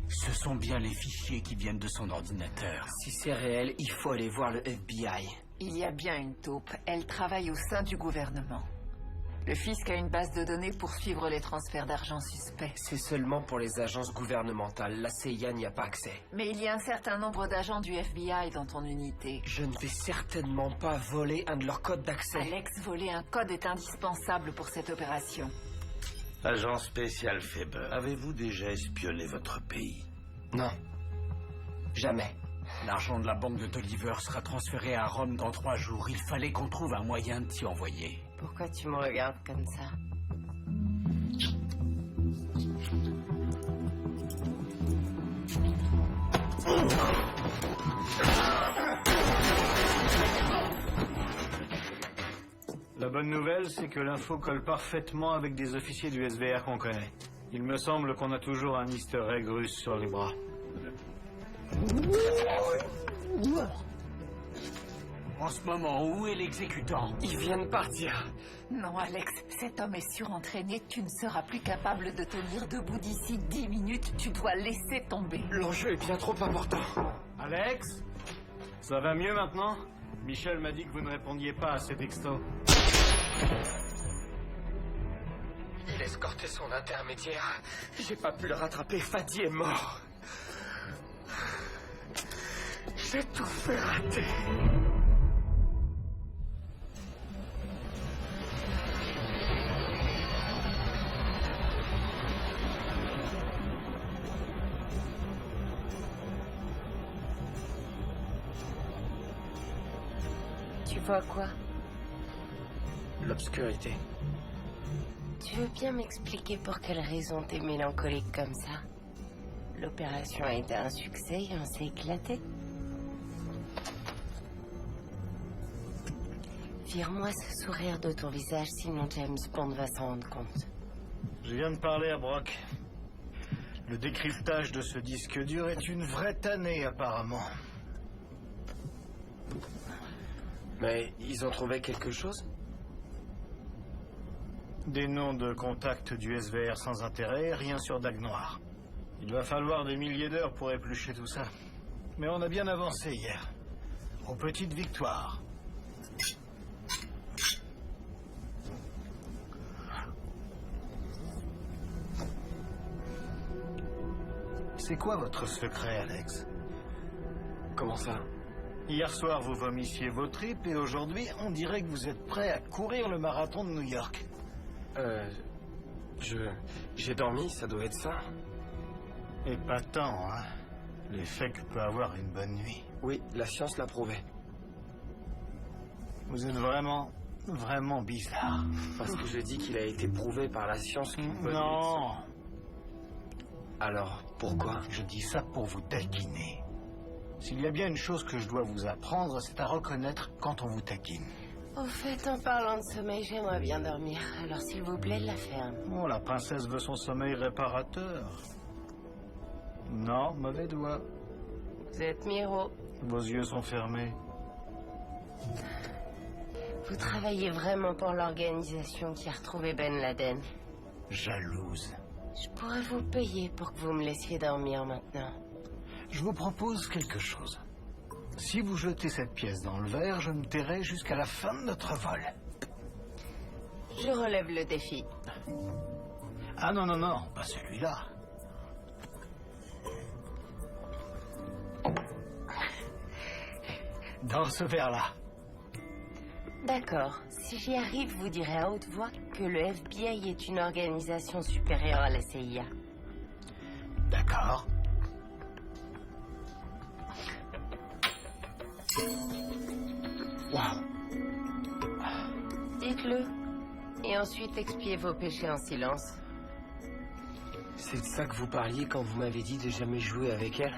Ce sont bien les fichiers qui viennent de son ordinateur. Si c'est réel, il faut aller voir le FBI. Il y a bien une taupe. Elle travaille au sein du gouvernement. Le fisc a une base de données pour suivre les transferts d'argent suspects. C'est seulement pour les agences gouvernementales. La CIA n'y a pas accès. Mais il y a un certain nombre d'agents du FBI dans ton unité. Je ne vais certainement pas voler un de leurs codes d'accès. Alex, voler un code est indispensable pour cette opération. Agent spécial Faber, avez-vous déjà espionné votre pays? Non. Jamais. L'argent de la banque de Tolliver sera transféré à Rome dans 3 jours. Il fallait qu'on trouve un moyen de t'y envoyer. Pourquoi tu me regardes comme ça? La bonne nouvelle, c'est que l'info colle parfaitement avec des officiers du SVR qu'on connaît. Il me semble qu'on a toujours un easter egg russe sur les bras. En ce moment, où est l'exécutant? Il vient de partir. Non, Alex, cet homme est surentraîné. Tu ne seras plus capable de tenir debout d'ici 10 minutes. Tu dois laisser tomber. L'enjeu est bien trop important. Alex? Ça va mieux maintenant? Michel m'a dit que vous ne répondiez pas à ces textos. Il escortait son intermédiaire. J'ai pas pu le rattraper. Fadi est mort. J'ai tout fait rater. Tu vois quoi? L'obscurité. Tu veux bien m'expliquer pour quelle raison t'es mélancolique comme ça? L'opération a été un succès et on s'est éclaté. Vire-moi ce sourire de ton visage, sinon James Bond va s'en rendre compte. Je viens de parler à Brock. Le décryptage de ce disque dur est une vraie tannée, apparemment. Mais ils ont trouvé quelque chose? Des noms de contacts du SVR sans intérêt, rien sur Dague Noire. Il va falloir des milliers d'heures pour éplucher tout ça. Mais on a bien avancé hier. Aux petites victoires. C'est quoi votre secret, Alex? Comment ça? Hier soir, vous vomissiez vos tripes et aujourd'hui, on dirait que vous êtes prêt à courir le marathon de New York. J'ai dormi, ça doit être ça. Et pas tant, hein. L'effet que peut avoir une bonne nuit. Oui, la science l'a prouvé. Vous êtes vraiment bizarre. Parce que je dis qu'il a été prouvé par la science qu'une bonne nuit. Non. Alors, pourquoi? Je dis ça pour vous taquiner. S'il y a bien une chose que je dois vous apprendre, c'est à reconnaître quand on vous taquine. Au fait, en parlant de sommeil, j'aimerais bien dormir. Alors s'il vous plaît, la ferme. Oh, la princesse veut son sommeil réparateur. Non, mauvais doigt. Vous êtes Miro. Vos yeux sont fermés. Vous travaillez vraiment pour l'organisation qui a retrouvé Ben Laden. Jalouse. Je pourrais vous payer pour que vous me laissiez dormir maintenant. Je vous propose quelque chose. Si vous jetez cette pièce dans le verre, je me tairai jusqu'à la fin de notre vol. Je relève le défi. Ah non, pas celui-là. Dans ce verre-là. D'accord. Si j'y arrive, vous direz à haute voix que le FBI est une organisation supérieure à la CIA. D'accord. Waouh. Dites-le. Et ensuite expiez vos péchés en silence. C'est de ça que vous parliez quand vous m'avez dit de jamais jouer avec elle?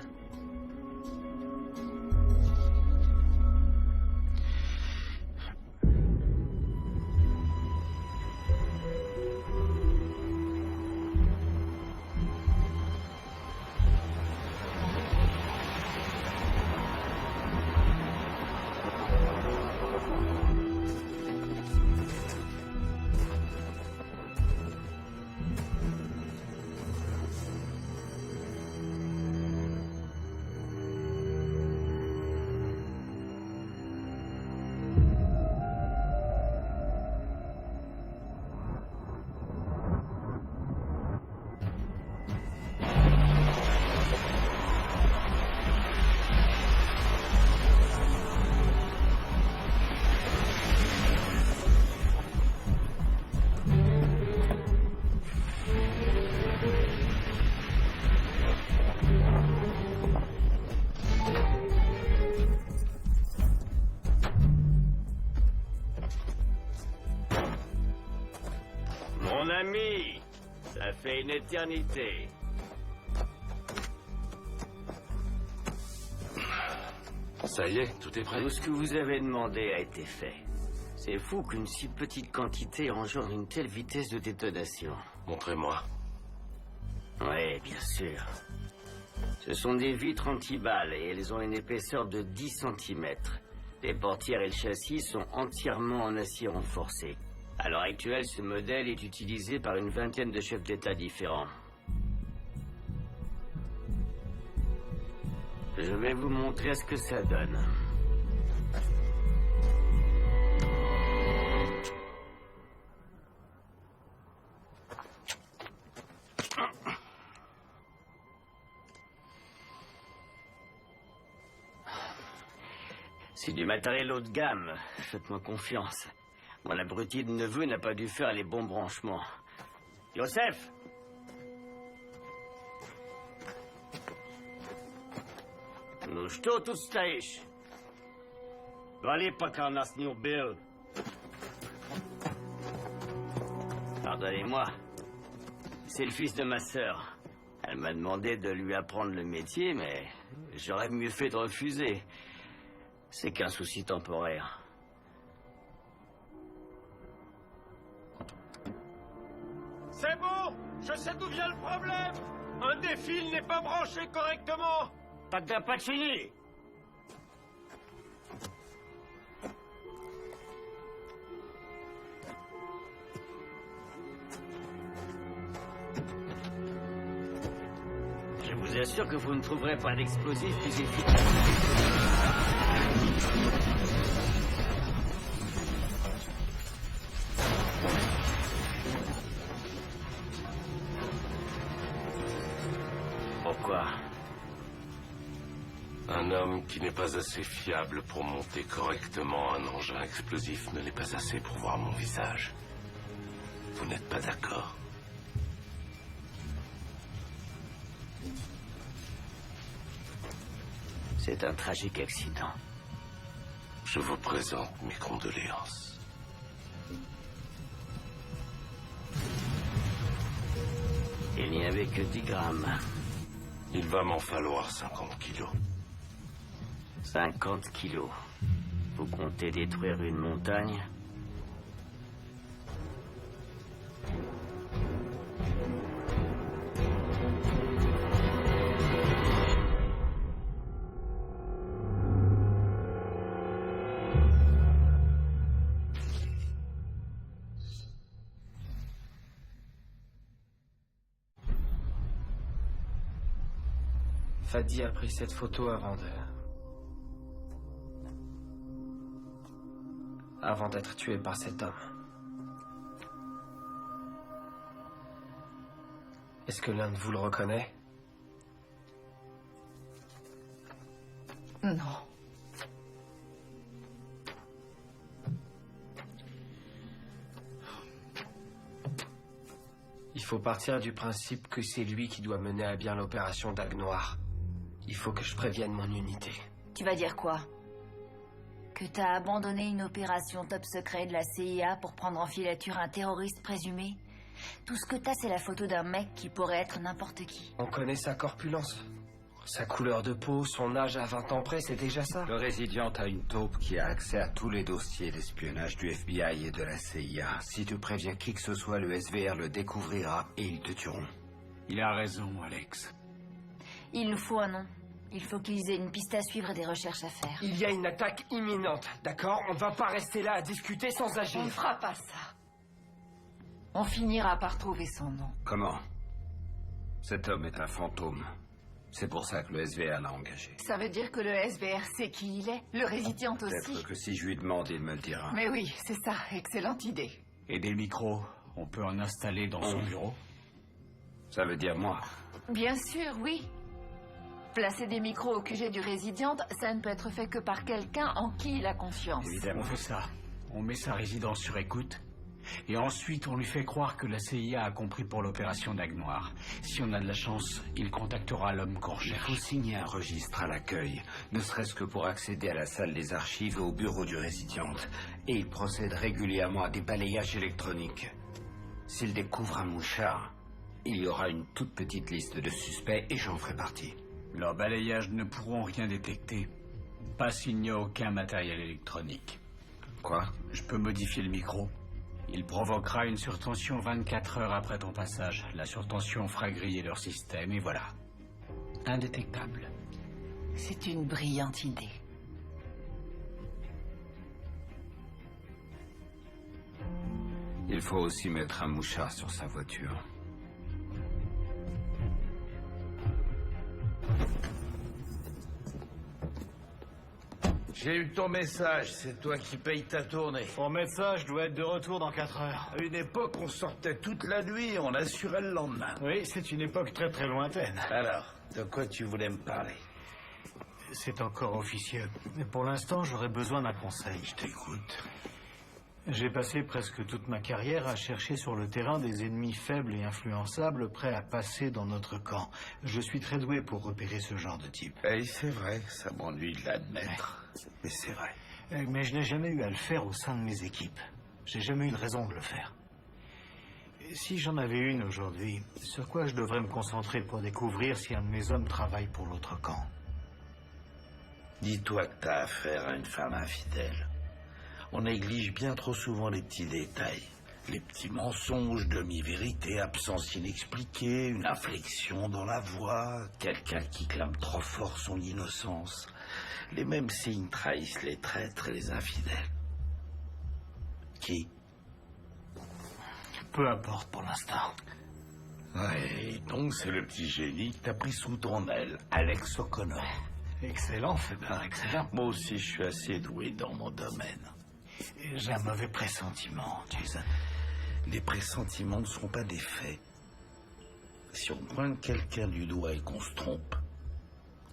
fait une éternité. Ça y est, tout est prêt. Tout ce que vous avez demandé a été fait. C'est fou qu'une si petite quantité engendre une telle vitesse de détonation. Montrez-moi. Oui, bien sûr. Ce sont des vitres anti-balles et elles ont une épaisseur de 10 cm. Les portières et le châssis sont entièrement en acier renforcé. À l'heure actuelle, ce modèle est utilisé par une vingtaine de chefs d'État différents. Je vais vous montrer ce que ça donne. C'est du matériel haut de gamme, faites-moi confiance. Mon abruti de neveu n'a pas dû faire les bons branchements. Joseph! Ну что тут стоишь? Вали, пока нас не убил. Pardonnez-moi. C'est le fils de ma sœur. Elle m'a demandé de lui apprendre le métier, mais j'aurais mieux fait de refuser. C'est qu'un souci temporaire. C'est bon! Je sais d'où vient le problème! Un des fils n'est pas branché correctement! Pas de fini! Je vous assure que vous ne trouverez pas d'explosif plus efficace. Pourquoi? Un homme qui n'est pas assez fiable pour monter correctement un engin explosif ne l'est pas assez pour voir mon visage. Vous n'êtes pas d'accord? C'est un tragique accident. Je vous présente mes condoléances. Il n'y avait que 10 grammes. Il va m'en falloir 50 kilos. 50 kilos. Vous comptez détruire une montagne? Fadi a pris cette photo avant d'être tué par cet homme. Est-ce que l'un de vous le reconnaît? Non. Il faut partir du principe que c'est lui qui doit mener à bien l'opération Dague Noire. Il faut que je prévienne mon unité. Tu vas dire quoi? Que t'as abandonné une opération top secret de la CIA pour prendre en filature un terroriste présumé? Tout ce que t'as, c'est la photo d'un mec qui pourrait être n'importe qui. On connaît sa corpulence. Sa couleur de peau, son âge à 20 ans près, c'est déjà ça. Le résidiant a une taupe qui a accès à tous les dossiers d'espionnage du FBI et de la CIA. Si tu préviens qui que ce soit, le SVR le découvrira et ils te tueront. Il a raison, Alex. Il nous faut un nom. Il faut qu'ils aient une piste à suivre et des recherches à faire. Il y a une attaque imminente, d'accord? On ne va pas rester là à discuter sans agir. On ne fera pas ça. On finira par trouver son nom. Comment? Cet homme est un fantôme. C'est pour ça que le SVR l'a engagé. Ça veut dire que le SVR sait qui il est? Le résidiant aussi? Peut-être que si je lui demande, il me le dira. Mais oui, c'est ça. Excellente idée. Et des micros, on peut en installer dans son bureau? Ça veut dire moi. Bien sûr, oui. Placer des micros au QG du résidiant, ça ne peut être fait que par quelqu'un en qui il a confiance. Évidemment. On fait ça. On met sa résidence sur écoute. Et ensuite, on lui fait croire que la CIA a compris pour l'opération Dague Noire. Si on a de la chance, il contactera l'homme qu'on recherche. Il faut signer un registre à l'accueil, ne serait-ce que pour accéder à la salle des archives et au bureau du résidiant. Et il procède régulièrement à des balayages électroniques. S'il découvre un mouchard, Il y aura une toute petite liste de suspects et j'en ferai partie. Leurs balayages ne pourront rien détecter. Pas s'il n'y a aucun matériel électronique. Quoi? Je peux modifier le micro. Il provoquera une surtension 24 heures après ton passage. La surtension fera griller leur système et voilà. Indétectable. C'est une brillante idée. Il faut aussi mettre un mouchard sur sa voiture. J'ai eu ton message, c'est toi qui payes ta tournée. Pour mettre ça, je dois être de retour dans 4 heures. À une époque, on sortait toute la nuit et on assurait le lendemain. Oui, c'est une époque très très lointaine. Alors, de quoi tu voulais me parler? C'est encore officieux. Mais pour l'instant, j'aurais besoin d'un conseil. Je t'écoute. J'ai passé presque toute ma carrière à chercher sur le terrain des ennemis faibles et influençables prêts à passer dans notre camp. Je suis très doué pour repérer ce genre de type. Et c'est vrai, ça m'ennuie de l'admettre. Mais c'est vrai. Mais je n'ai jamais eu à le faire au sein de mes équipes. J'ai jamais eu de raison de le faire. Et si j'en avais une aujourd'hui, sur quoi je devrais me concentrer pour découvrir si un de mes hommes travaille pour l'autre camp? Dis-toi que t'as affaire à une femme infidèle. On néglige bien trop souvent les petits détails. Les petits mensonges, demi-vérités, absence inexpliquée, une inflexion dans la voix, quelqu'un qui clame trop fort son innocence. Les mêmes signes trahissent les traîtres et les infidèles. Qui? Peu importe pour l'instant. Ouais, donc c'est le petit génie que t'as pris sous ton aile, Alex O'Connor. Excellent, Faber, excellent. Moi aussi, je suis assez doué dans mon domaine. J'ai un mauvais pressentiment, Jason. Les pressentiments ne sont pas des faits. Si on pointe quelqu'un du doigt et qu'on se trompe,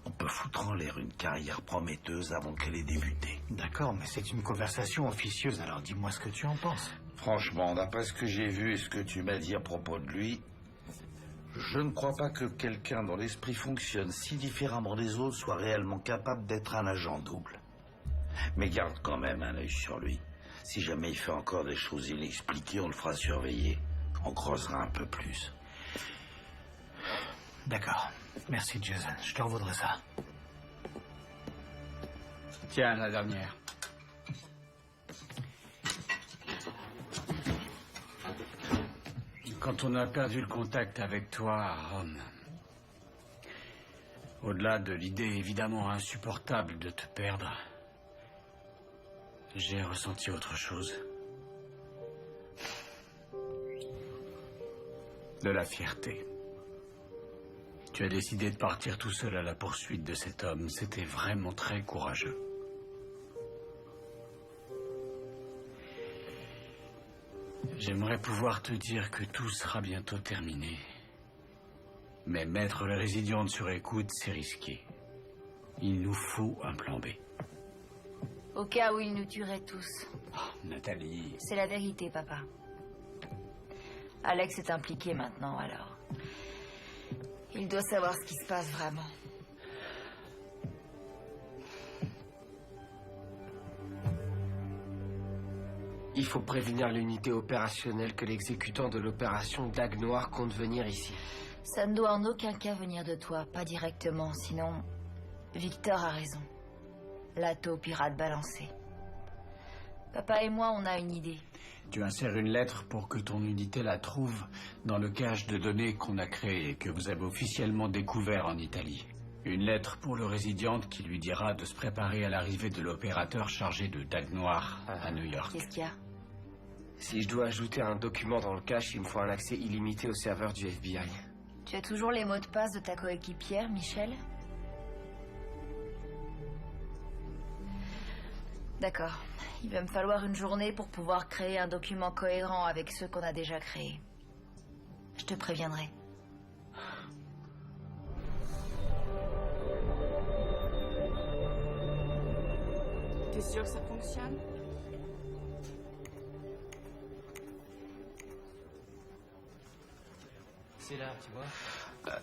on peut foutre en l'air une carrière prometteuse avant qu'elle ait débuté. D'accord, mais c'est une conversation officieuse, alors dis-moi ce que tu en penses. Franchement, d'après ce que j'ai vu et ce que tu m'as dit à propos de lui, je ne crois pas que quelqu'un dont l'esprit fonctionne si différemment des autres soit réellement capable d'être un agent double. Mais garde quand même un œil sur lui. Si jamais il fait encore des choses inexpliquées, on le fera surveiller. On creusera un peu plus. D'accord. Merci, Jason. Je te revaudrai ça. Tiens, la dernière. Quand on a perdu le contact avec toi à Rome, au-delà de l'idée évidemment insupportable de te perdre, j'ai ressenti autre chose. De la fierté. Tu as décidé de partir tout seul à la poursuite de cet homme. C'était vraiment très courageux. J'aimerais pouvoir te dire que tout sera bientôt terminé. Mais mettre le Résidiante sur écoute, c'est risqué. Il nous faut un plan B. Au cas où ils nous tueraient tous. Oh, Nathalie... C'est la vérité, papa. Alex est impliqué maintenant, alors. Il doit savoir ce qui se passe vraiment. Il faut prévenir l'unité opérationnelle que l'exécutant de l'opération Dague Noire compte venir ici. Ça ne doit en aucun cas venir de toi, pas directement, sinon... Victor a raison. La taupe pirate balancée. Papa et moi, on a une idée. Tu insères une lettre pour que ton unité la trouve dans le cache de données qu'on a créé et que vous avez officiellement découvert en Italie. Une lettre pour le Résidiante qui lui dira de se préparer à l'arrivée de l'opérateur chargé de Dague Noire à New York. Qu'est-ce qu'il y a? Si je dois ajouter un document dans le cache, il me faut un accès illimité au serveur du FBI. Tu as toujours les mots de passe de ta coéquipière, Michel? D'accord. Il va me falloir une journée pour pouvoir créer un document cohérent avec ceux qu'on a déjà créés. Je te préviendrai. T'es sûr que ça fonctionne? C'est là, tu vois.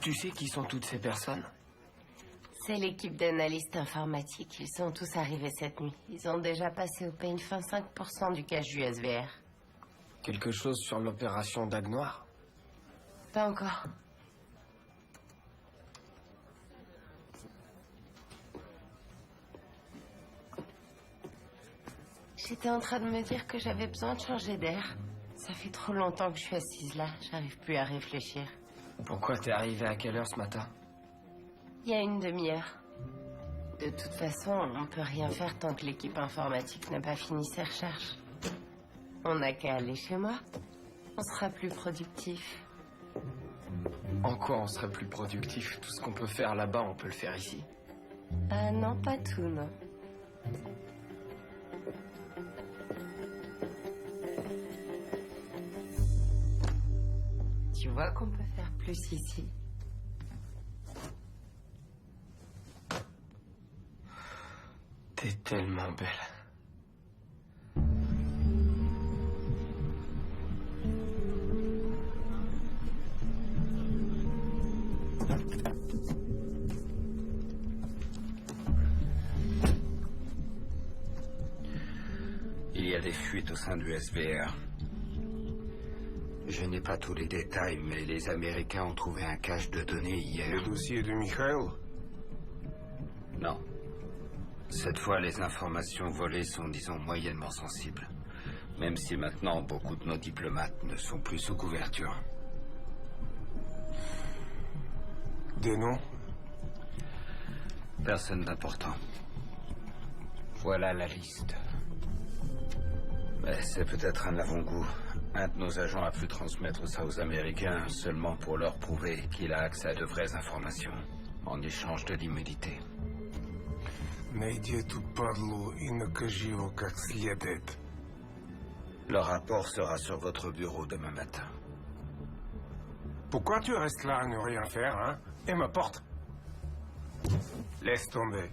Tu sais qui sont toutes ces personnes? C'est l'équipe d'analystes informatiques. Ils sont tous arrivés cette nuit. Ils ont déjà passé au peigne fin 5% du cache du SVR. Quelque chose sur l'opération Dague Noire? Pas encore. J'étais en train de me dire que j'avais besoin de changer d'air. Ça fait trop longtemps que je suis assise là, j'arrive plus à réfléchir. Pourquoi t'es arrivé à quelle heure ce matin? Il y a une demi-heure. De toute façon, on peut rien faire tant que l'équipe informatique n'a pas fini ses recherches. On n'a qu'à aller chez moi. On sera plus productif. En quoi on serait plus productif? Tout ce qu'on peut faire là-bas, on peut le faire ici. Ah non, pas tout, non. Tu vois qu'on peut faire plus ici. T'es tellement belle. Il y a des fuites au sein du SVR. Je n'ai pas tous les détails, mais les Américains ont trouvé un cache de données hier. Le dossier de Mikhail? Non. Cette fois, les informations volées sont, disons, moyennement sensibles. Même si maintenant, beaucoup de nos diplomates ne sont plus sous couverture. Des noms? Personne d'important. Voilà la liste. Mais c'est peut-être un avant-goût. Un de nos agents a pu transmettre ça aux Américains seulement pour leur prouver qu'il a accès à de vraies informations, en échange de l'immunité. Найди эту падлу и накажи его как следует. Le rapport sera sur votre bureau demain matin. Pourquoi tu restes là à ne rien faire, hein? Et ma porte? Laisse tomber.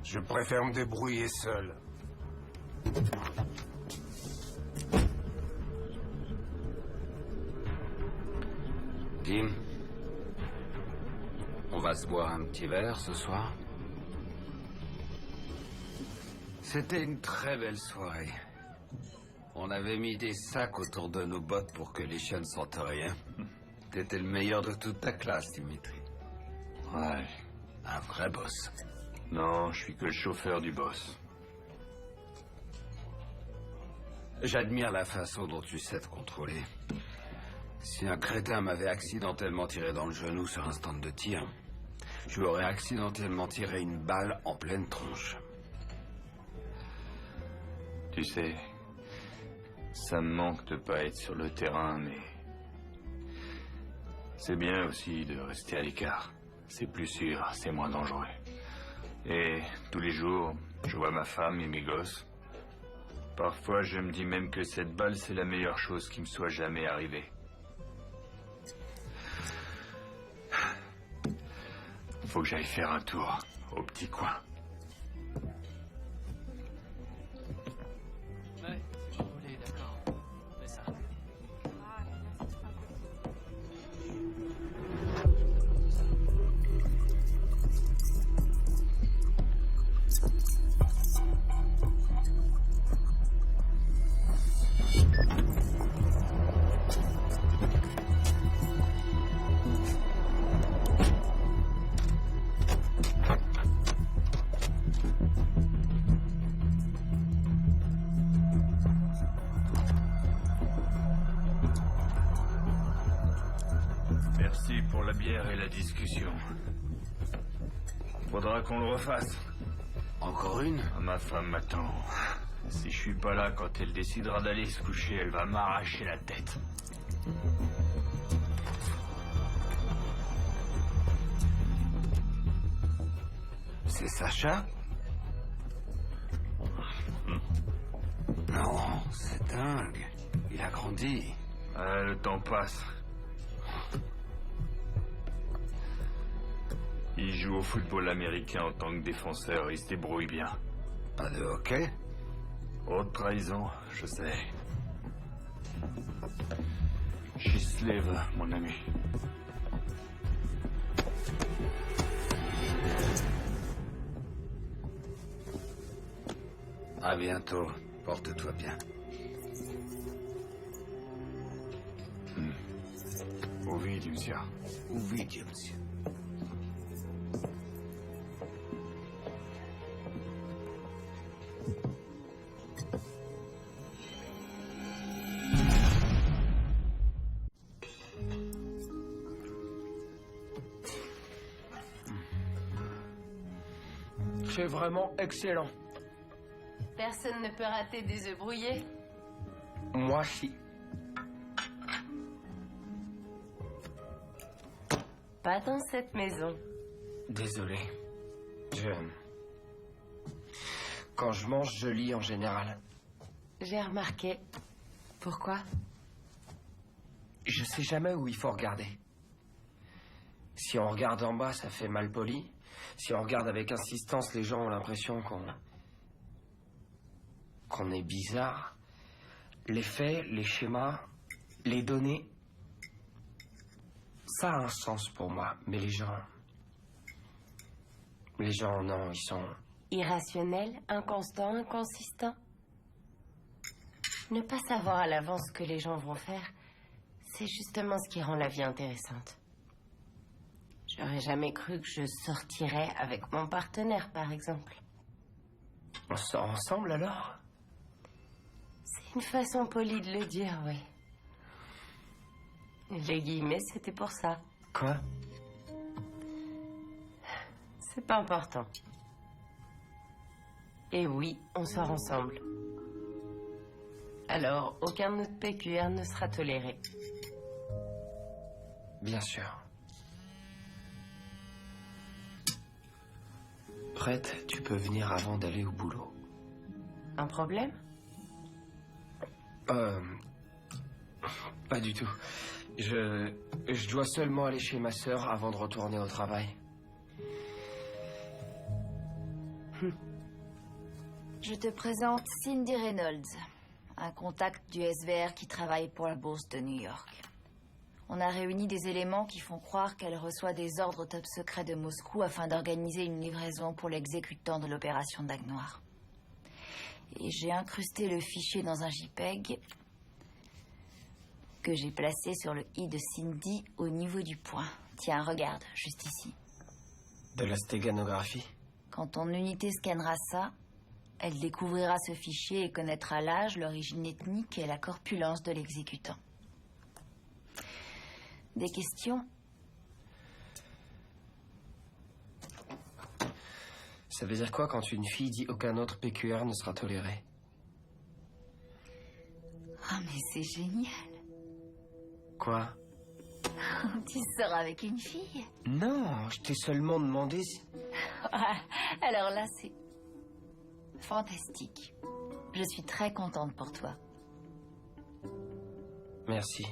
Je préfère me débrouiller seul. Tim, on va se boire un petit verre ce soir? C'était une très belle soirée. On avait mis des sacs autour de nos bottes pour que les chiens ne sentent rien. T'étais le meilleur de toute ta classe, Dimitri. Ouais. Un vrai boss. Non, je suis que le chauffeur du boss. J'admire la façon dont tu sais te contrôler. Si un crétin m'avait accidentellement tiré dans le genou sur un stand de tir, je lui aurais accidentellement tiré une balle en pleine tronche. Tu sais, ça me manque de pas être sur le terrain, mais c'est bien aussi de rester à l'écart. C'est plus sûr, c'est moins dangereux. Et tous les jours, je vois ma femme et mes gosses. Parfois, je me dis même que cette balle, c'est la meilleure chose qui me soit jamais arrivée. Faut que j'aille faire un tour au petit coin. Ouais, si vous voulez, d'accord. On fait ça. Merci pour la bière et la discussion. Faudra qu'on le refasse. Encore une? Ma femme m'attend. Si je suis pas là quand elle décidera d'aller se coucher, elle va m'arracher la tête. C'est Sacha? Non, c'est dingue. Il a grandi. Le temps passe. Il joue au football américain en tant que défenseur, il se débrouille bien. Pas de hockey? Haute trahison, je sais. Chislev, mon ami. À bientôt. Porte-toi bien. Au Увидимся. Увидимся. C'est vraiment excellent. Personne ne peut rater des œufs brouillés. Moi, si. Pas dans cette maison. Désolé. Quand je mange, je lis en général. J'ai remarqué. Pourquoi? Je sais jamais où il faut regarder. Si on regarde en bas, ça fait mal poli. Si on regarde avec insistance, les gens ont l'impression qu'on est bizarre. Les faits, les schémas, les données, ça a un sens pour moi. Mais les gens, non, ils sont... Irrationnel, inconstant, inconsistant. Ne pas savoir à l'avance ce que les gens vont faire, c'est justement ce qui rend la vie intéressante. J'aurais jamais cru que je sortirais avec mon partenaire, par exemple. On sort ensemble, alors? C'est une façon polie de le dire, oui. Les guillemets, c'était pour ça. Quoi? C'est pas important. Et oui, on sort ensemble. Alors, aucun de notre PQR ne sera toléré. Bien sûr. Prête, tu peux venir avant d'aller au boulot. Un problème? Pas du tout. Je dois seulement aller chez ma sœur avant de retourner au travail. Je te présente Cindy Reynolds, un contact du SVR qui travaille pour la bourse de New York. On a réuni des éléments qui font croire qu'elle reçoit des ordres top secrets de Moscou afin d'organiser une livraison pour l'exécutant de l'opération Dague Noire. Et j'ai incrusté le fichier dans un JPEG que j'ai placé sur le i de Cindy au niveau du poing. Tiens, regarde, juste ici. De la stéganographie? Quand ton unité scannera ça, elle découvrira ce fichier et connaîtra l'âge, l'origine ethnique et la corpulence de l'exécutant. Des questions? Ça veut dire quoi quand une fille dit aucun autre PQR ne sera toléré? Ah, mais c'est génial. Quoi? Tu sors avec une fille? Non, je t'ai seulement demandé si... Alors là, c'est fantastique. Je suis très contente pour toi. Merci.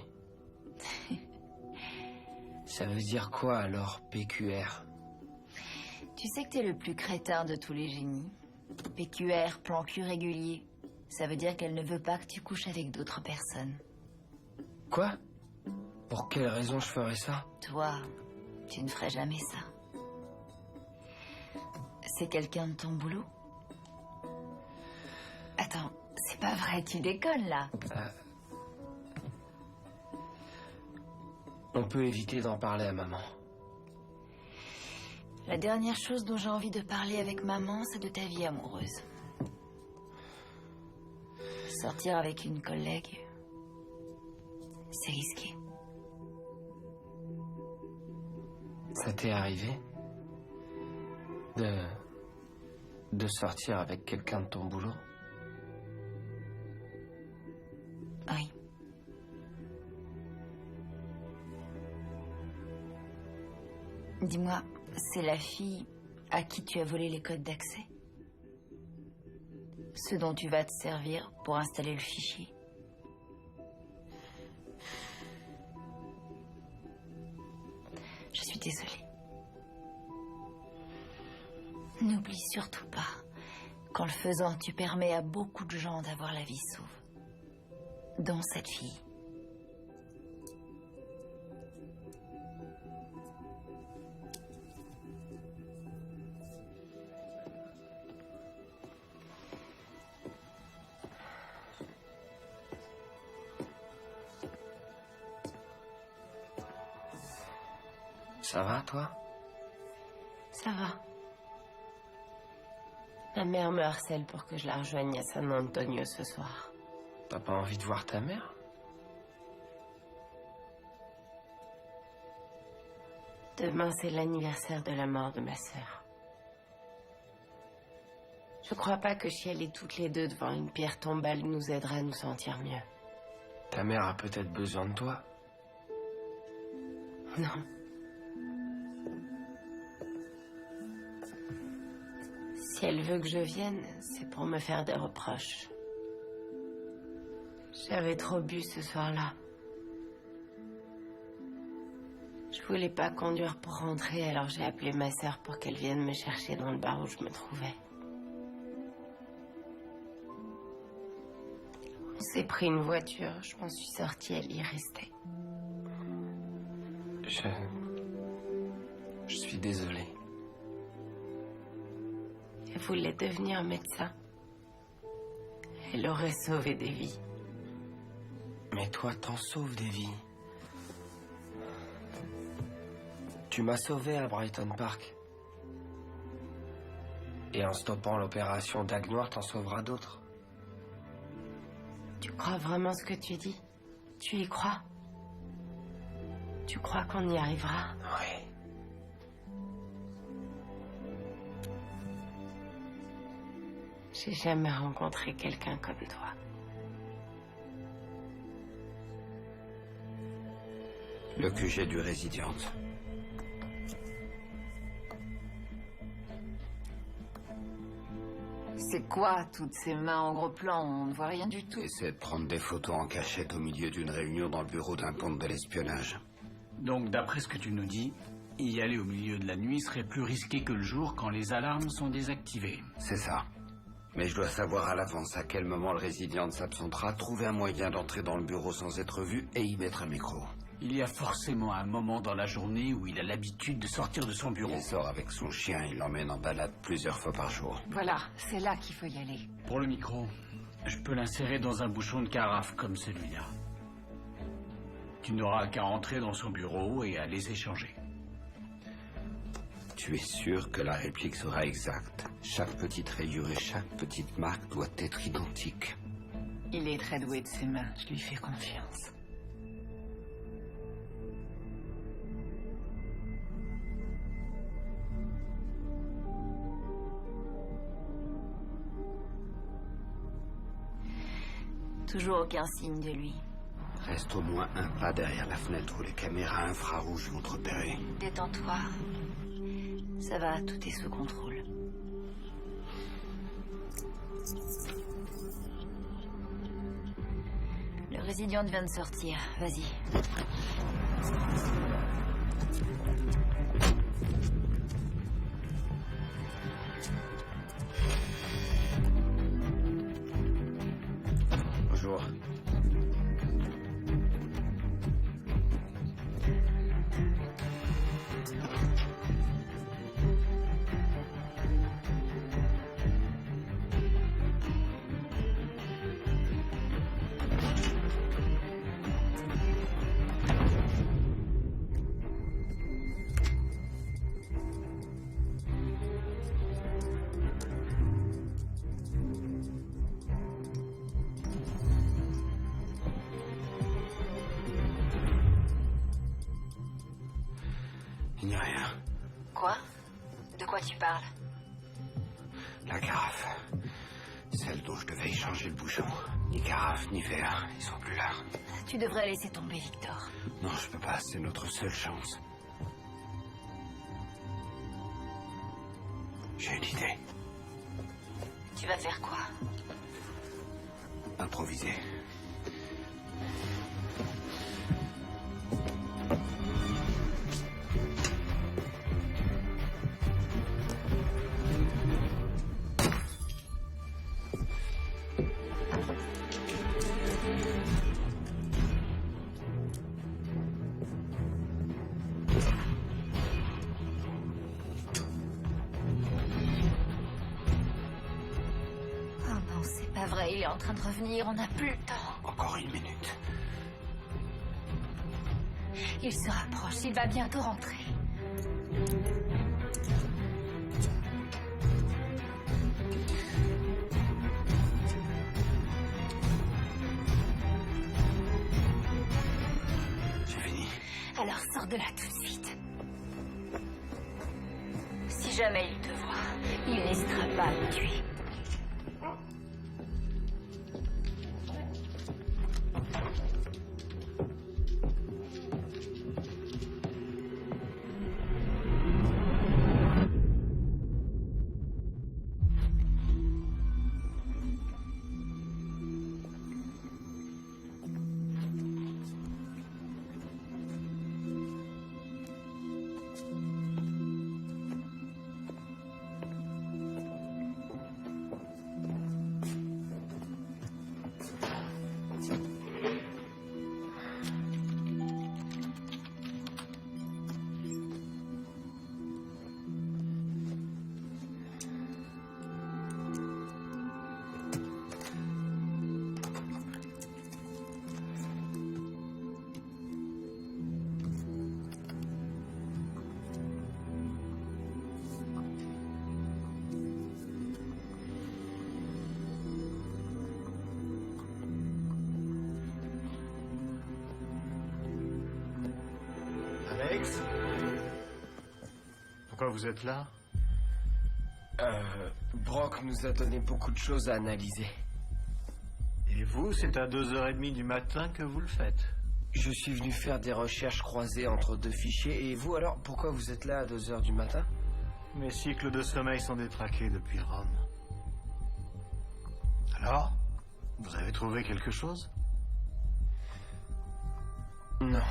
Ça veut dire quoi alors, PQR? Tu sais que t'es le plus crétin de tous les génies. PQR, plan cul régulier. Ça veut dire qu'elle ne veut pas que tu couches avec d'autres personnes. Quoi? Pour quelle raison je ferais ça? Toi, tu ne ferais jamais ça. C'est quelqu'un de ton boulot? Attends, c'est pas vrai, tu déconnes là. On peut éviter d'en parler à maman. La dernière chose dont j'ai envie de parler avec maman, c'est de ta vie amoureuse. Sortir avec une collègue, c'est risqué. Ça t'est arrivé? De sortir avec quelqu'un de ton boulot? Oui. Dis-moi, c'est la fille à qui tu as volé les codes d'accès? Ce dont tu vas te servir pour installer le fichier? Je suis désolée. N'oublie surtout pas qu'en le faisant, tu permets à beaucoup de gens d'avoir la vie sauve. Dont cette fille. Ça va, toi? Ça va. Ma mère me harcèle pour que je la rejoigne à San Antonio ce soir. T'as pas envie de voir ta mère? Demain, c'est l'anniversaire de la mort de ma sœur. Je crois pas que chialer toutes les deux devant une pierre tombale nous aidera à nous sentir mieux. Ta mère a peut-être besoin de toi. Non. Si elle veut que je vienne, c'est pour me faire des reproches. J'avais trop bu ce soir-là. Je voulais pas conduire pour rentrer, alors j'ai appelé ma sœur pour qu'elle vienne me chercher dans le bar où je me trouvais. On s'est pris une voiture, je m'en suis sortie, elle y restait. Je suis désolé. Elle voulait devenir médecin. Elle aurait sauvé des vies. Mais toi, t'en sauves des vies. Tu m'as sauvé à Brighton Park. Et en stoppant l'opération Dagnoir, t'en sauveras d'autres. Tu crois vraiment ce que tu dis? Tu y crois? Tu crois qu'on y arrivera? Oui. J'ai jamais rencontré quelqu'un comme toi. Le QG du Résidiant. C'est quoi, toutes ces mains en gros plan? On ne voit rien du tout. Essaie de prendre des photos en cachette au milieu d'une réunion dans le bureau d'un compte de l'espionnage. Donc, d'après ce que tu nous dis, y aller au milieu de la nuit serait plus risqué que le jour quand les alarmes sont désactivées. C'est ça. Mais je dois savoir à l'avance à quel moment le Résidiant s'absentera, trouver un moyen d'entrer dans le bureau sans être vu et y mettre un micro. Il y a forcément un moment dans la journée où il a l'habitude de sortir de son bureau. Il sort avec son chien, il l'emmène en balade plusieurs fois par jour. Voilà, c'est là qu'il faut y aller. Pour le micro, je peux l'insérer dans un bouchon de carafe comme celui-là. Tu n'auras qu'à entrer dans son bureau et à les échanger. Tu es sûr que la réplique sera exacte? Chaque petite rayure et chaque petite marque doit être identique. Il est très doué de ses mains, je lui fais confiance. Toujours aucun signe de lui. Reste au moins un pas derrière la fenêtre où les caméras infrarouges vont te repérer. Détends-toi. Ça va, tout est sous contrôle. Le Résidiant vient de sortir. Vas-y. Bonjour. Il n'y a rien. Quoi? De quoi tu parles? La carafe. Celle dont je devais échanger le bouchon. Ni carafe, ni verre. Ils sont plus là. Tu devrais laisser tomber, Victor. Non, je peux pas. C'est notre seule chance. J'ai une idée. Tu vas faire quoi? Improviser. Il est en train de revenir, on n'a plus le temps. Encore une minute. Il se rapproche, il va bientôt rentrer. C'est fini. Alors sors de là tout de suite. Si jamais il te voit, il n'hésitera pas à me tuer. Alex? Pourquoi vous êtes là? Brock nous a donné beaucoup de choses à analyser. Et vous, c'est à 2h30 du matin que vous le faites? Je suis venu faire des recherches croisées entre deux fichiers. Et vous alors, pourquoi vous êtes là à 2h du matin? Mes cycles de sommeil sont détraqués depuis Rome. Alors? Vous avez trouvé quelque chose? Non.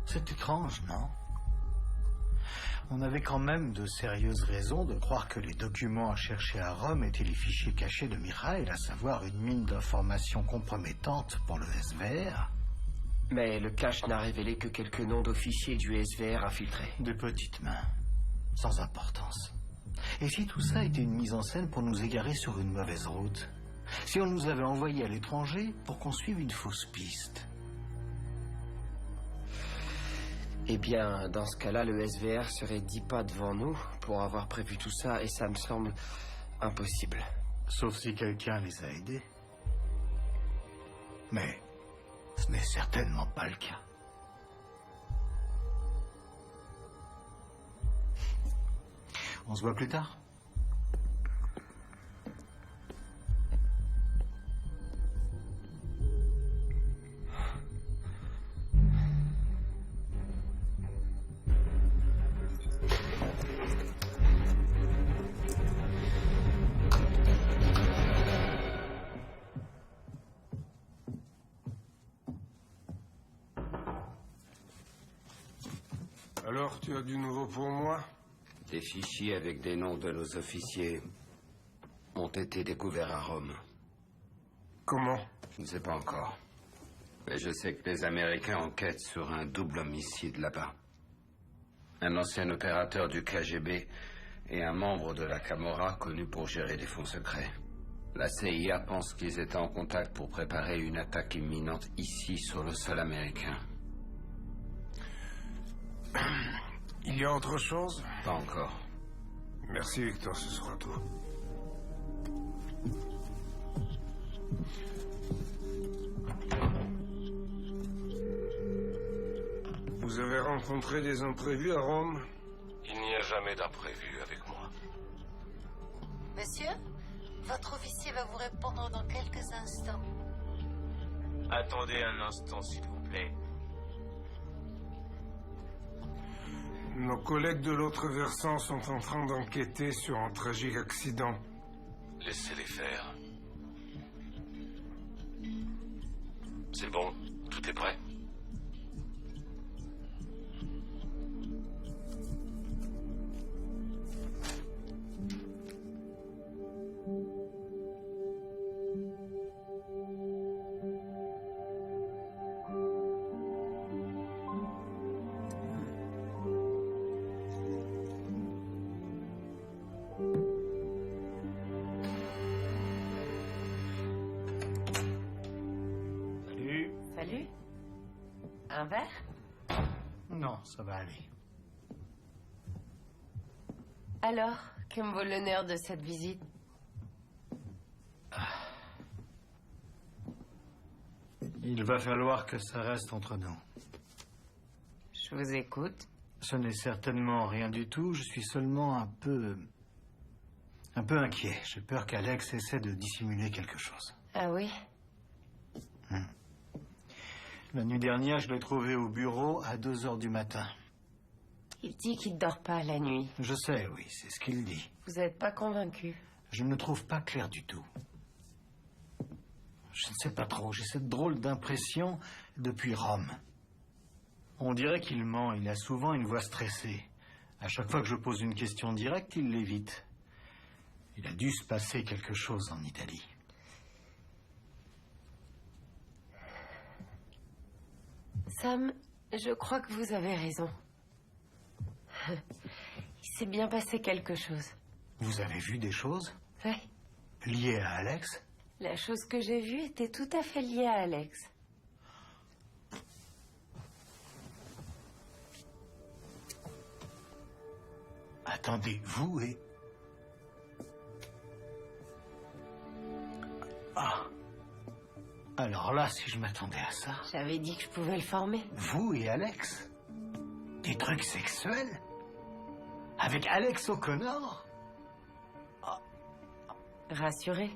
C'est étrange, non? On avait quand même de sérieuses raisons de croire que les documents à chercher à Rome étaient les fichiers cachés de Mikhail, à savoir une mine d'informations compromettantes pour le SVR. Mais le cache n'a révélé que quelques noms d'officiers du SVR infiltrés. De petites mains, sans importance. Et si tout ça était une mise en scène pour nous égarer sur une mauvaise route? Si on nous avait envoyés à l'étranger pour qu'on suive une fausse piste? Eh bien, dans ce cas-là, le SVR serait 10 pas devant nous pour avoir prévu tout ça, et ça me semble impossible. Sauf si quelqu'un les a aidés. Mais ce n'est certainement pas le cas. On se voit plus tard? Alors, tu as du nouveau pour moi? Des fichiers avec des noms de nos officiers ont été découverts à Rome. Comment? Je ne sais pas encore. Mais je sais que les Américains enquêtent sur un double homicide là-bas. Un ancien opérateur du KGB et un membre de la Camorra connu pour gérer des fonds secrets. La CIA pense qu'ils étaient en contact pour préparer une attaque imminente ici, sur le sol américain. Il y a autre chose? Pas encore. Merci, Victor, ce sera tout. Vous avez rencontré des imprévus à Rome? Il n'y a jamais d'imprévu avec moi. Monsieur, votre officier va vous répondre dans quelques instants. Attendez un instant, s'il vous plaît. Nos collègues de l'autre versant sont en train d'enquêter sur un tragique accident. Laissez-les faire. C'est bon, tout est prêt. Un verre? Non, ça va aller. Alors, que me vaut l'honneur de cette visite? Il va falloir que ça reste entre nous. Je vous écoute. Ce n'est certainement rien du tout. Je suis seulement un peu inquiet. J'ai peur qu'Alex essaie de dissimuler quelque chose. Ah oui? La nuit dernière, je l'ai trouvé au bureau à 2h du matin. Il dit qu'il ne dort pas la nuit. Je sais, oui, c'est ce qu'il dit. Vous n'êtes pas convaincu? Je ne le trouve pas clair du tout. Je ne sais pas trop. J'ai cette drôle d'impression depuis Rome. On dirait qu'il ment. Il a souvent une voix stressée. À chaque fois que je pose une question directe, il l'évite. Il a dû se passer quelque chose en Italie. Sam, je crois que vous avez raison. Il s'est bien passé quelque chose. Vous avez vu des choses Oui. liées à Alex? La chose que j'ai vue était tout à fait liée à Alex. Attendez, vous et... Ah. Alors là, si je m'attendais à ça... J'avais dit que je pouvais le former. Vous et Alex? Des trucs sexuels? Avec Alex O'Connor? Rassuré?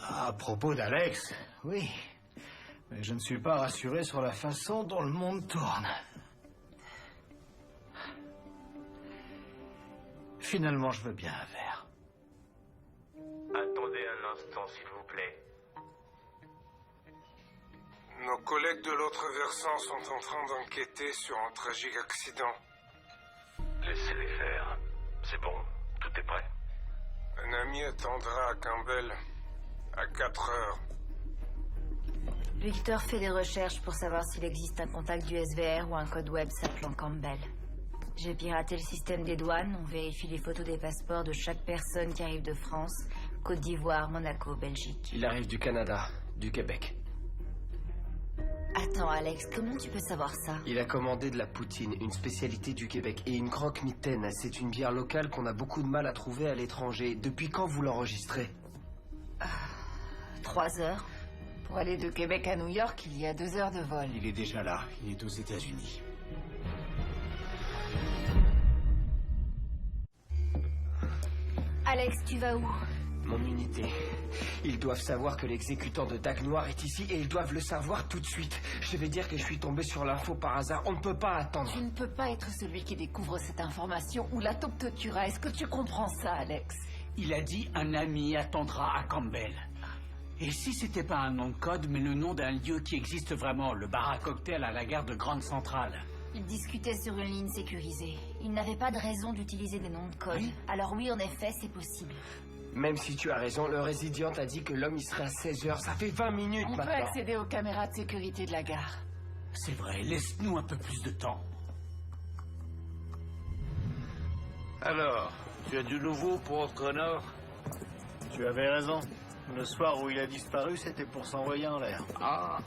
À propos d'Alex, oui. Mais je ne suis pas rassuré sur la façon dont le monde tourne. Finalement, je veux bien un verre. Attendez un instant, s'il vous plaît. Nos collègues de l'autre versant sont en train d'enquêter sur un tragique accident. Laissez-les faire. C'est bon, tout est prêt. Un ami attendra à Campbell à 4 heures. Victor fait des recherches pour savoir s'il existe un contact du SVR ou un code web s'appelant Campbell. J'ai piraté le système des douanes, on vérifie les photos des passeports de chaque personne qui arrive de France, Côte d'Ivoire, Monaco, Belgique. Il arrive du Canada, du Québec. Attends, Alex, comment tu peux savoir ça? Il a commandé de la poutine, une spécialité du Québec, et une croque-mitaine. C'est une bière locale qu'on a beaucoup de mal à trouver à l'étranger. Depuis quand vous l'enregistrez? 3 heures. Pour aller de Québec à New York, il y a 2 heures de vol. Il est déjà là. Il est aux États-Unis. Alex, tu vas où? Mon unité. Ils doivent savoir que l'exécutant de Dague Noire est ici et ils doivent le savoir tout de suite. Je vais dire que je suis tombé sur l'info par hasard. On ne peut pas attendre. Tu ne peux pas être celui qui découvre cette information ou l'atome te tuera. Est-ce que tu comprends ça, Alex? Il a dit un ami attendra à Campbell. Et si c'était pas un nom de code, mais le nom d'un lieu qui existe vraiment, le bar à cocktail à la gare de Grande Centrale? Ils discutaient sur une ligne sécurisée. Ils n'avaient pas de raison d'utiliser des noms de code. Oui. Alors oui, en effet, c'est possible. Même si tu as raison, le résident a dit que l'homme y serait à 16h. Ça fait 20 minutes On maintenant. peut accéder aux caméras de sécurité de la gare. C'est vrai, laisse-nous un peu plus de temps. Alors, tu as du nouveau pour O'Connor? Tu avais raison. Le soir où il a disparu, c'était pour s'envoyer en l'air. Ah.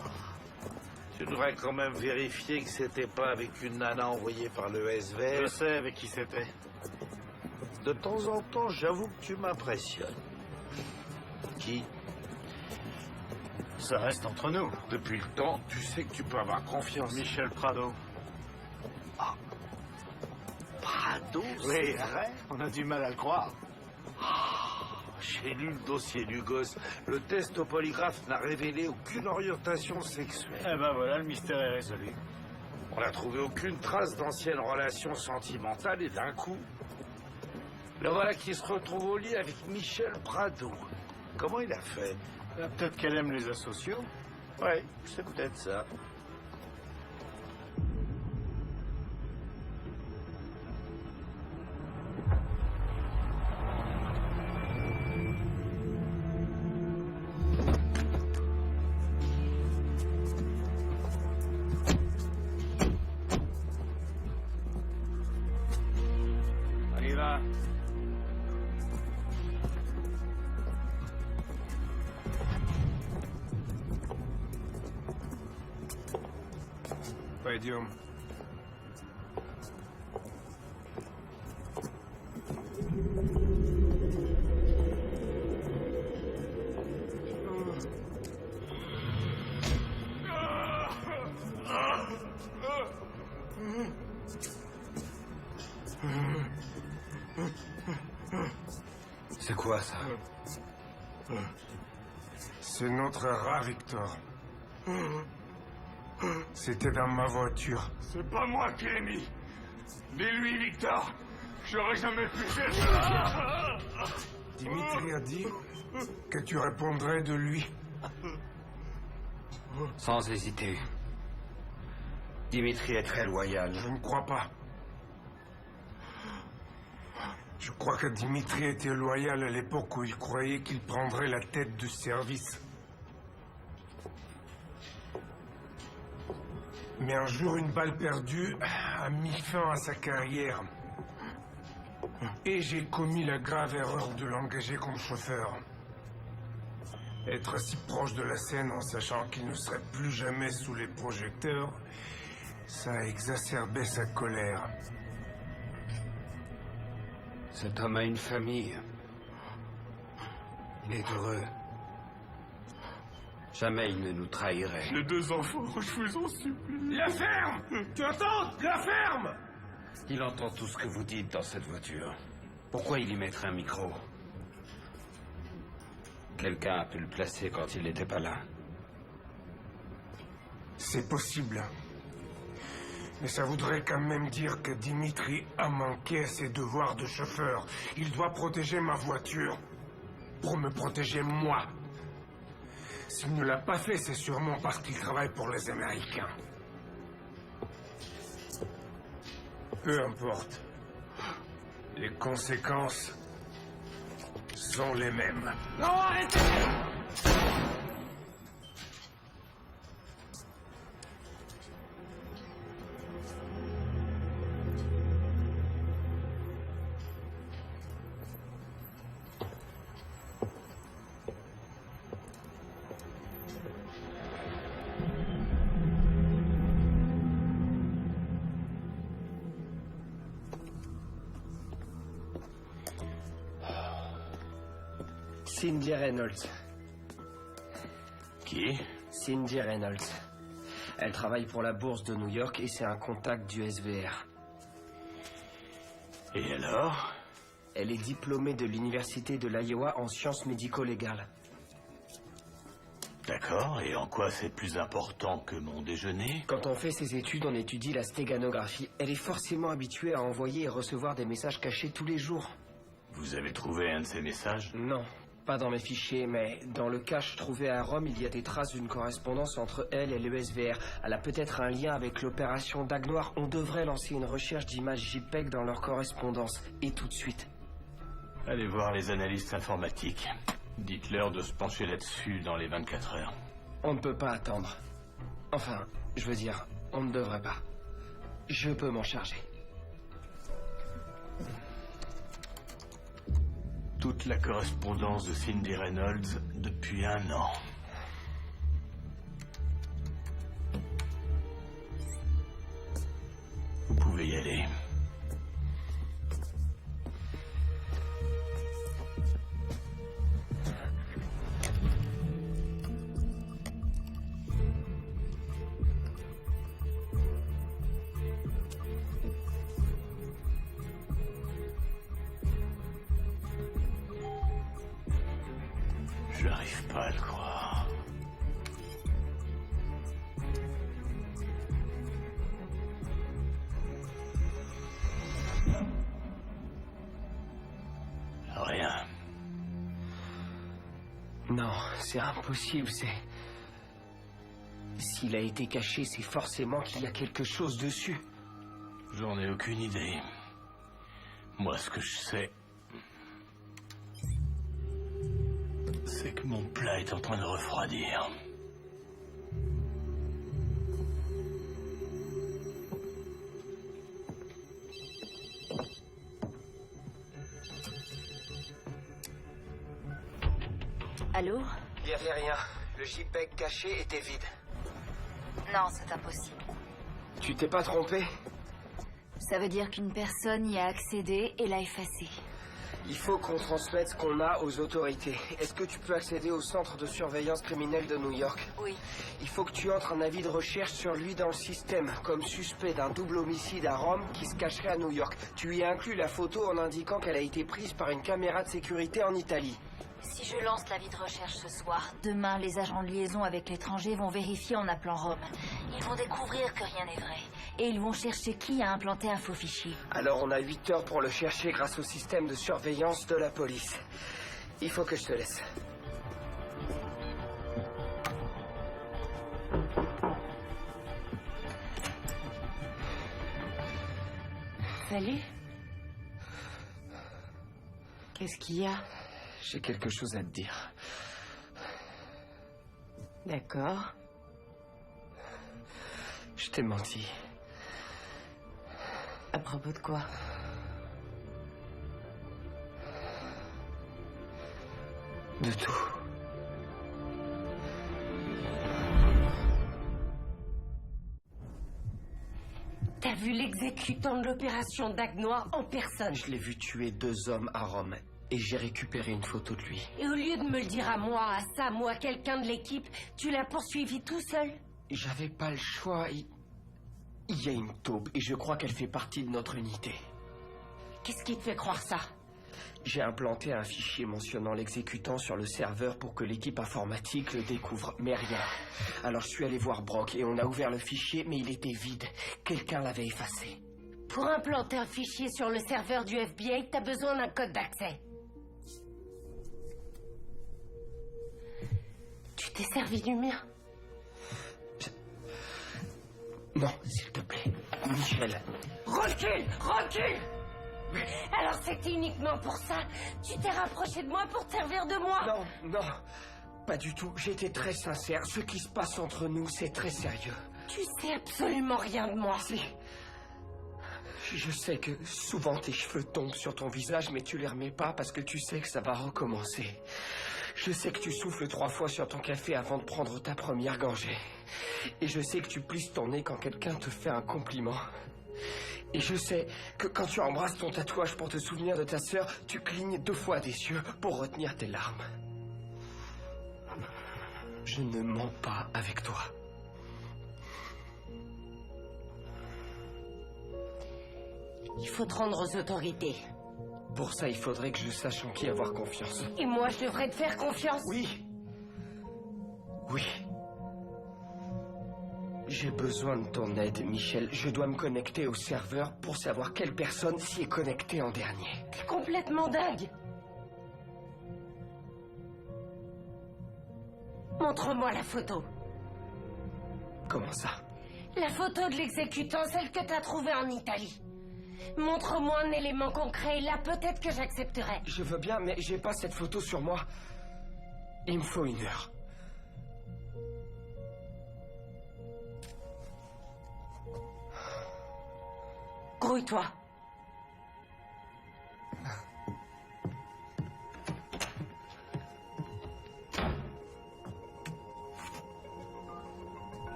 Tu devrais quand même vérifier que c'était pas avec une nana envoyée par le SVR. Je sais avec qui c'était. De temps en temps, j'avoue que tu m'impressionnes. Qui? Ça reste entre nous. Depuis le temps, tu sais que tu peux avoir confiance. Michel Prado. Prado? Oui, arrête. On a du mal à le croire. J'ai lu le dossier du gosse. Le test au polygraphe n'a révélé aucune orientation sexuelle. Eh ben voilà, le mystère est résolu. On n'a trouvé aucune trace d'anciennes relations sentimentales et d'un coup, le voilà qui se retrouve au lit avec Michel Prado. Comment il a fait? Peut-être qu'elle aime les asociaux. Ouais, c'est peut-être ça. On y va. Пойдем. C'est quoi ça? C'est notre rat, Victor. C'était dans ma voiture. C'est pas moi qui l'ai mis. Dis-lui, Victor. J'aurais jamais pu faire ça. Dimitri a dit que tu répondrais de lui. Sans hésiter. Dimitri est très loyal. Je ne crois pas. Je crois que Dimitri était loyal à l'époque où il croyait qu'il prendrait la tête du service. Mais un jour, une balle perdue a mis fin à sa carrière. Et j'ai commis la grave erreur de l'engager comme chauffeur. Être si proche de la scène en sachant qu'il ne serait plus jamais sous les projecteurs, ça a exacerbé sa colère. Cet homme a une famille. Il est heureux. Jamais il ne nous trahirait. J'ai 2 enfants, je vous en supplie. La ferme! Tu entends? La ferme! Il entend tout ce que vous dites dans cette voiture. Pourquoi il y mettrait un micro? Quelqu'un a pu le placer quand il n'était pas là. C'est possible. Mais ça voudrait quand même dire que Dimitri a manqué à ses devoirs de chauffeur. Il doit protéger ma voiture. Pour me protéger moi. S'il ne l'a pas fait, c'est sûrement parce qu'il travaille pour les Américains. Peu importe. Les conséquences sont les mêmes. Non, arrêtez! Cindy Reynolds. Qui? Cindy Reynolds. Elle travaille pour la bourse de New York et c'est un contact du SVR. Et alors? Elle est diplômée de l'université de l'Iowa en sciences médico-légales. D'accord, et en quoi c'est plus important que mon déjeuner? Quand on fait ses études, on étudie la stéganographie. Elle est forcément habituée à envoyer et recevoir des messages cachés tous les jours. Vous avez trouvé un de ces messages? Non, pas dans mes fichiers, mais dans le cache trouvé à Rome, il y a des traces d'une correspondance entre elle et le SVR. Elle a peut-être un lien avec l'opération Dague Noire. On devrait lancer une recherche d'images JPEG dans leur correspondance, et tout de suite. Allez voir les analystes informatiques. Dites-leur de se pencher là-dessus dans les 24 heures. On ne peut pas attendre. Enfin, je veux dire, on ne devrait pas. Je peux m'en charger. Toute la correspondance de Cindy Reynolds depuis 1 an. Vous pouvez y aller. Je n'arrive pas à le croire. Rien. Non, c'est impossible, c'est... S'il a été caché, c'est forcément qu'il y a quelque chose dessus. J'en ai aucune idée. Moi, ce que je sais, c'est que mon plat est en train de refroidir. Allô? Il n'y avait rien. Le JPEG caché était vide. Non, c'est impossible. Tu t'es pas trompé? Ça veut dire qu'une personne y a accédé et l'a effacé. Il faut qu'on transmette ce qu'on a aux autorités. Est-ce que tu peux accéder au centre de surveillance criminelle de New York? Oui. Il faut que tu entres un avis de recherche sur lui dans le système, comme suspect d'un double homicide à Rome qui se cacherait à New York. Tu y inclus la photo en indiquant qu'elle a été prise par une caméra de sécurité en Italie. Si je lance l'avis de recherche ce soir, demain, les agents de liaison avec l'étranger vont vérifier en appelant Rome. Ils vont découvrir que rien n'est vrai. Et ils vont chercher qui a implanté un faux fichier. Alors on a 8 heures pour le chercher grâce au système de surveillance de la police. Il faut que je te laisse. Salut. Qu'est-ce qu'il y a? J'ai quelque chose à te dire. D'accord. Je t'ai menti. À propos de quoi? De tout. T'as vu l'exécutant de l'opération Dague Noire en personne? Je l'ai vu tuer 2 hommes à Rome. Et j'ai récupéré une photo de lui. Et au lieu de me le dire à moi, à ça, moi, quelqu'un de l'équipe, tu l'as poursuivi tout seul? J'avais pas le choix. Il y a une taube et je crois qu'elle fait partie de notre unité. Qu'est-ce qui te fait croire ça? J'ai implanté un fichier mentionnant l'exécutant sur le serveur pour que l'équipe informatique le découvre, mais rien. Alors je suis allé voir Brock et on a ouvert le fichier, mais il était vide. Quelqu'un l'avait effacé. Pour implanter un fichier sur le serveur du FBI, t'as besoin d'un code d'accès. Tu t'es servi du mien? Non, s'il te plaît. Michel. Recule! Recule! Alors c'était uniquement pour ça? Tu t'es rapproché de moi pour te servir de moi? Non, non. Pas du tout. J'étais très sincère. Ce qui se passe entre nous, c'est très sérieux. Tu sais absolument rien de moi. Si. Je sais que souvent tes cheveux tombent sur ton visage, mais tu les remets pas parce que tu sais que ça va recommencer. Je sais que tu souffles 3 fois sur ton café avant de prendre ta première gorgée. Et je sais que tu plisses ton nez quand quelqu'un te fait un compliment. Et je sais que quand tu embrasses ton tatouage pour te souvenir de ta sœur, tu clignes 2 fois des yeux pour retenir tes larmes. Je ne mens pas avec toi. Il faut te rendre aux autorités. Pour ça, il faudrait que je sache en qui avoir confiance. Et moi, je devrais te faire confiance? Oui. Oui. J'ai besoin de ton aide, Michel. Je dois me connecter au serveur pour savoir quelle personne s'y est connectée en dernier. T'es complètement dingue. Montre-moi la photo. Comment ça? La photo de l'exécutant, celle que t'as trouvée en Italie. Montre-moi un élément concret, là peut-être que j'accepterai. Je veux bien, mais j'ai pas cette photo sur moi. Il me faut 1 heure. Grouille-toi.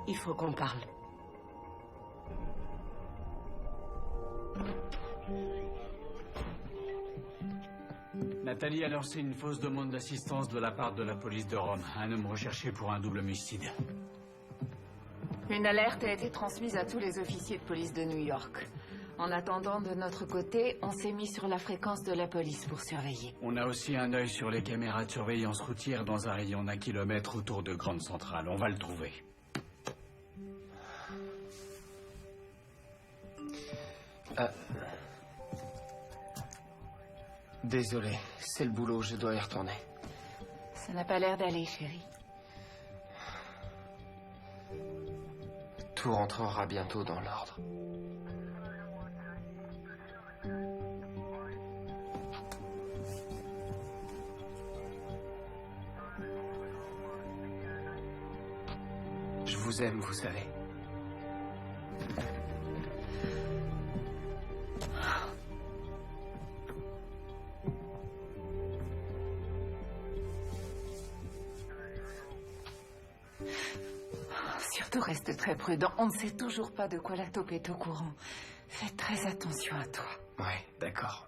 Il faut qu'on parle. Nathalie a lancé une fausse demande d'assistance de la part de la police de Rome. Un homme recherché pour un double homicide. Une alerte a été transmise à tous les officiers de police de New York. En attendant, de notre côté, on s'est mis sur la fréquence de la police pour surveiller. On a aussi un œil sur les caméras de surveillance routière dans un rayon d'1 kilomètre autour de Grande Centrale. On va le trouver. Désolé, c'est le boulot, je dois y retourner. Ça n'a pas l'air d'aller, chérie. Tout rentrera bientôt dans l'ordre. Je vous aime, vous savez. Surtout reste très prudent. On ne sait toujours pas de quoi la taupe est au courant. Fais très attention à toi. Ouais, d'accord.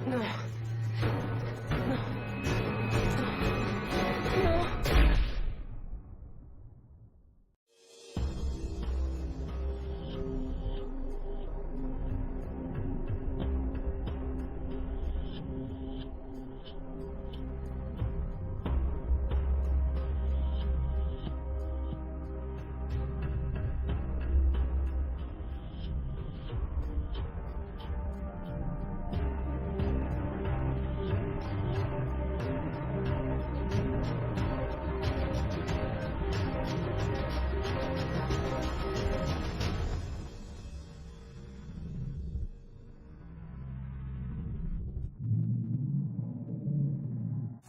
Non. Non. Non.